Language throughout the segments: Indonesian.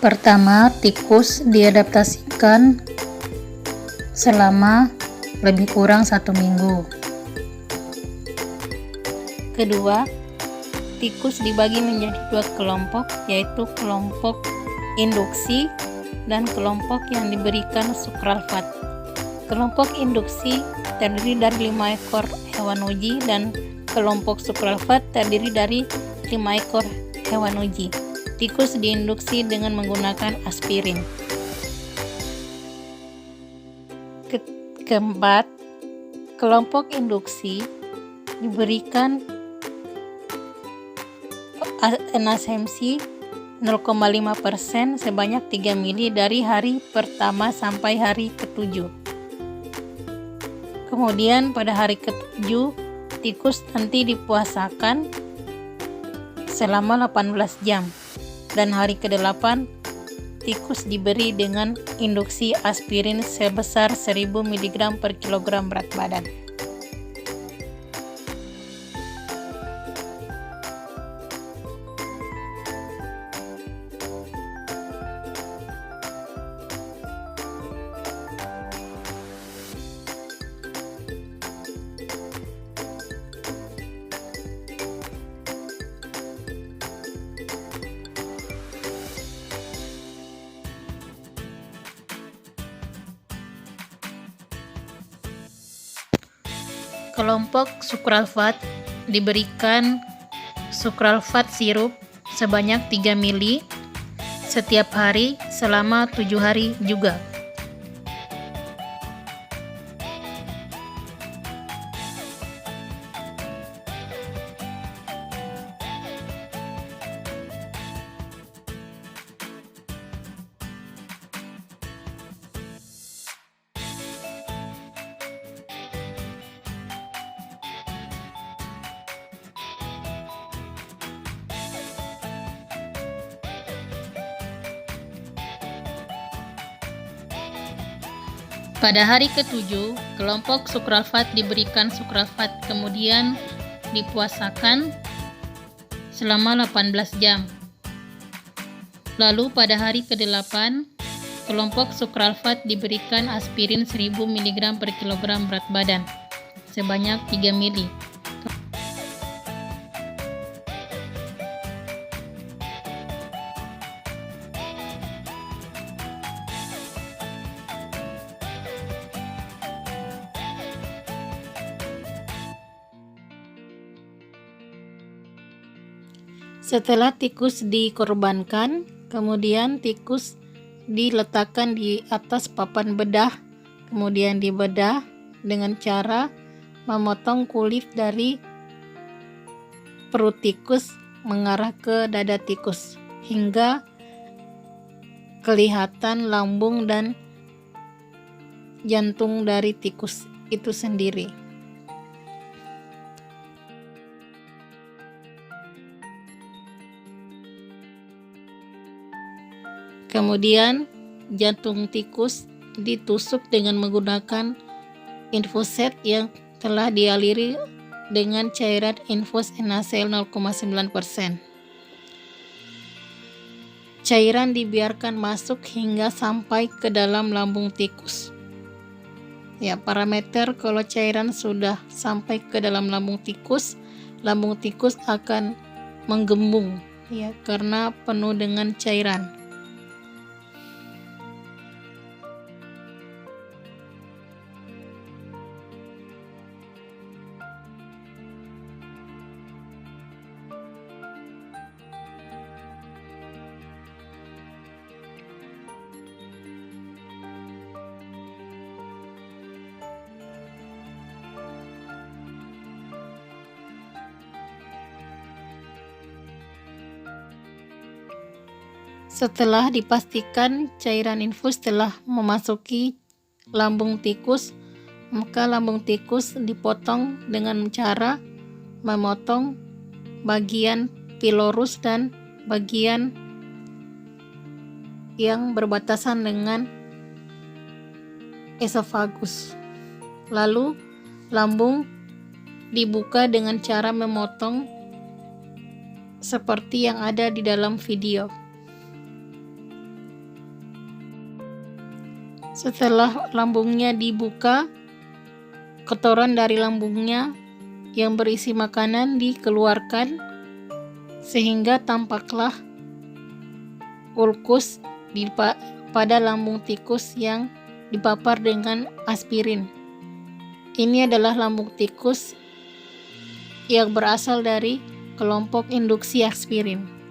Pertama, tikus diadaptasikan selama lebih kurang 1 minggu. Kedua, tikus dibagi menjadi 2 kelompok, yaitu kelompok induksi dan kelompok yang diberikan sukralfat. Kelompok induksi terdiri dari 5 ekor hewan uji dan kelompok sukralfat terdiri dari 5 ekor hewan uji. Tikus diinduksi dengan menggunakan aspirin. Keempat, kelompok induksi diberikan enasepsi 0,5% sebanyak 3 mili dari hari pertama sampai hari ke-7. Kemudian pada hari ke-7 tikus nanti dipuasakan selama 18 jam. Dan hari ke-8 tikus diberi dengan induksi aspirin sebesar 1000 mg per kilogram berat badan. Kelompok sukralfat diberikan sukralfat sirup sebanyak 3 mili setiap hari selama 7 hari juga. Pada hari ke-7, kelompok sukralfat diberikan sukralfat, kemudian dipuasakan selama 18 jam. Lalu pada hari ke-8, kelompok sukralfat diberikan aspirin 1000 mg per kilogram berat badan sebanyak 3 mili. Setelah tikus dikorbankan, kemudian tikus diletakkan di atas papan bedah, kemudian dibedah dengan cara memotong kulit dari perut tikus mengarah ke dada tikus hingga kelihatan lambung dan jantung dari tikus itu sendiri. Kemudian jantung tikus ditusuk dengan menggunakan infuset yang telah dialiri dengan cairan infus enasel 0,9%. Cairan dibiarkan masuk hingga sampai ke dalam lambung tikus. Ya, parameter kalau cairan sudah sampai ke dalam lambung tikus akan menggembung ya karena penuh dengan cairan. Setelah dipastikan cairan infus telah memasuki lambung tikus, maka lambung tikus dipotong dengan cara memotong bagian pilorus dan bagian yang berbatasan dengan esofagus. Lalu lambung dibuka dengan cara memotong seperti yang ada di dalam video. Setelah lambungnya dibuka, kotoran dari lambungnya yang berisi makanan dikeluarkan sehingga tampaklah ulkus pada lambung tikus yang dipapar dengan aspirin. Ini adalah lambung tikus yang berasal dari kelompok induksi aspirin.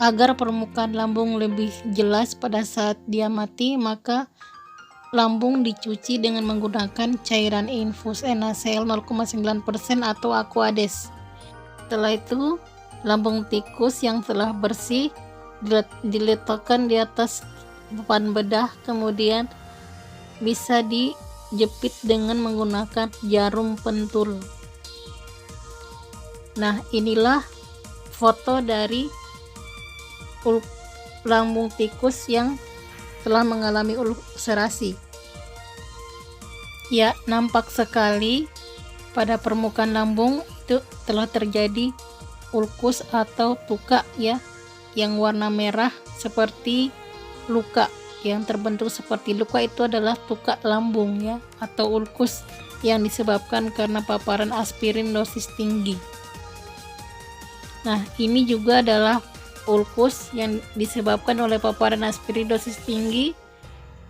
Agar permukaan lambung lebih jelas pada saat dia mati, maka lambung dicuci dengan menggunakan cairan infus NaCl 0,9% atau Aquades. Setelah itu, lambung tikus yang telah bersih diletakkan di atas papan bedah, kemudian bisa dijepit dengan menggunakan jarum pentul. Nah, inilah foto dari lambung tikus yang telah mengalami ulserasi. Ya, nampak sekali pada permukaan lambung itu telah terjadi ulkus atau tuka ya, yang warna merah seperti luka, yang terbentuk seperti luka itu adalah tuka lambung ya, atau ulkus yang disebabkan karena paparan aspirin dosis tinggi. Nah, ini juga adalah ulkus yang disebabkan oleh paparan aspirin dosis tinggi,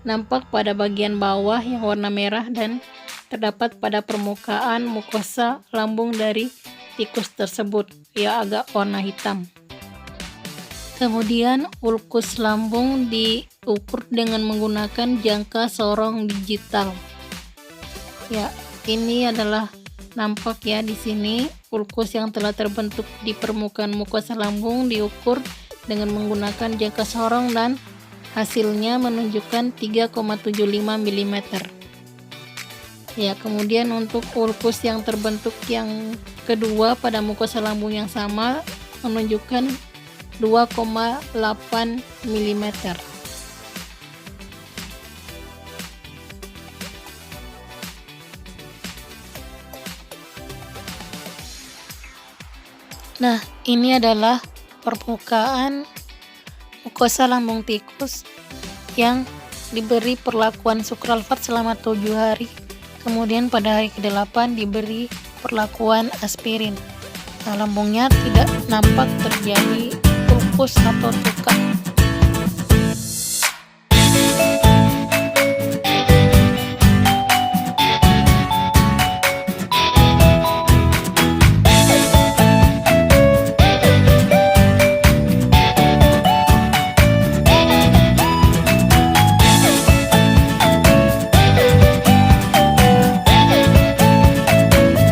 nampak pada bagian bawah yang warna merah dan terdapat pada permukaan mukosa lambung dari tikus tersebut ya, agak warna hitam. Kemudian ulkus lambung diukur dengan menggunakan jangka sorong digital. Ya, ini adalah nampak ya di sini ulkus yang telah terbentuk di permukaan mukosa lambung diukur dengan menggunakan jangka sorong dan hasilnya menunjukkan 3,75 mm. Ya, kemudian untuk ulkus yang terbentuk yang kedua pada mukosa lambung yang sama menunjukkan 2,8 mm. Nah, ini adalah permukaan mukosa lambung tikus yang diberi perlakuan sukralfat selama 7 hari. Kemudian pada hari ke-8 diberi perlakuan aspirin. Nah, lambungnya tidak nampak terjadi ulkus atau tuka.